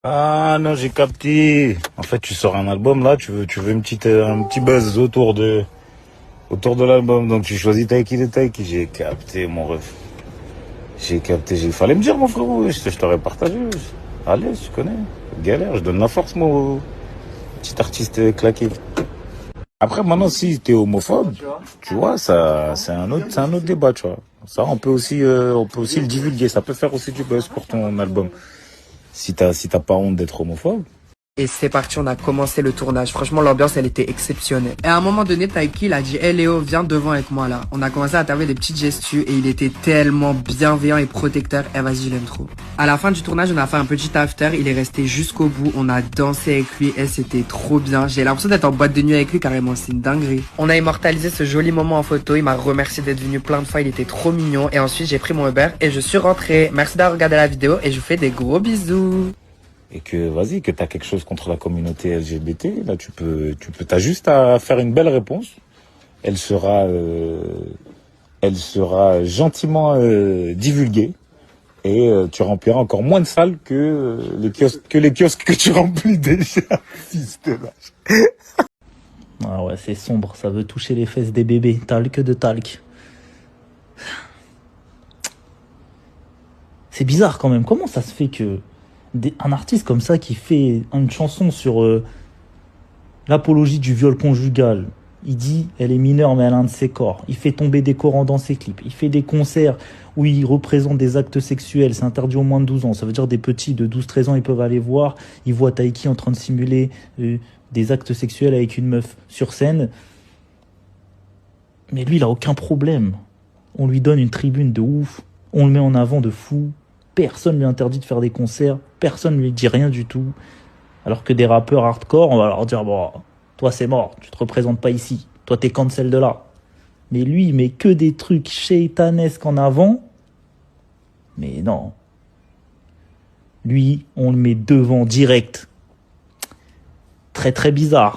Ah non, j'ai capté. En fait, tu sors un album là, tu veux un petit buzz autour de l'album. Donc tu choisis Taiki de Taiki. J'ai capté, mon ref. J'ai capté. Il fallait me dire, mon frérot. Je t'aurais partagé. Allez, tu connais. Galère, je donne la force, mon petit artiste claqué. Après, maintenant, si t'es homophobe, tu vois, ça, c'est un autre débat, tu vois. Ça, on peut aussi le divulguer. Ça peut faire aussi du buzz pour ton album. Si t'as pas honte d'être homophobe. Et c'est parti, on a commencé le tournage. Franchement, l'ambiance, elle était exceptionnelle. Et à un moment donné, Taiki, il a dit, hey Léo, viens devant avec moi là. On a commencé à taper des petites gestus et il était tellement bienveillant et protecteur. Eh vas-y, je l'aime trop. À la fin du tournage, on a fait un petit after. Il est resté jusqu'au bout. On a dansé avec lui et c'était trop bien. J'ai l'impression d'être en boîte de nuit avec lui carrément. C'est une dinguerie. On a immortalisé ce joli moment en photo. Il m'a remercié d'être venu plein de fois. Il était trop mignon. Et ensuite, j'ai pris mon Uber et je suis rentré. Merci d'avoir regardé la vidéo et je vous fais des gros bisous. Et que vas-y, que t'as quelque chose contre la communauté LGBT, là t'as juste à faire une belle réponse. Elle sera, euh, Elle sera gentiment divulguée et tu rempliras encore moins de salles que les kiosques que tu remplis déjà. Fils de lâche. Ah ouais, c'est sombre, ça veut toucher les fesses des bébés. Talc de talc. C'est bizarre quand même. Comment ça se fait que un artiste comme ça qui fait une chanson sur l'apologie du viol conjugal, il dit elle est mineure mais elle a un de ses corps. Il fait tomber des Corans dans ses clips. Il fait des concerts où il représente des actes sexuels. C'est interdit aux moins de 12 ans. Ça veut dire des petits de 12-13 ans, ils peuvent aller voir. Ils voient Taiki en train de simuler des actes sexuels avec une meuf sur scène. Mais lui, il a aucun problème. On lui donne une tribune de ouf. On le met en avant de fou. Personne lui interdit de faire des concerts. Personne lui dit rien du tout. Alors que des rappeurs hardcore, on va leur dire, bon, toi c'est mort, tu te représentes pas ici. Toi t'es cancel de là. Mais lui, il met que des trucs shaitanesques en avant. Mais non. Lui, on le met devant direct. Très très bizarre.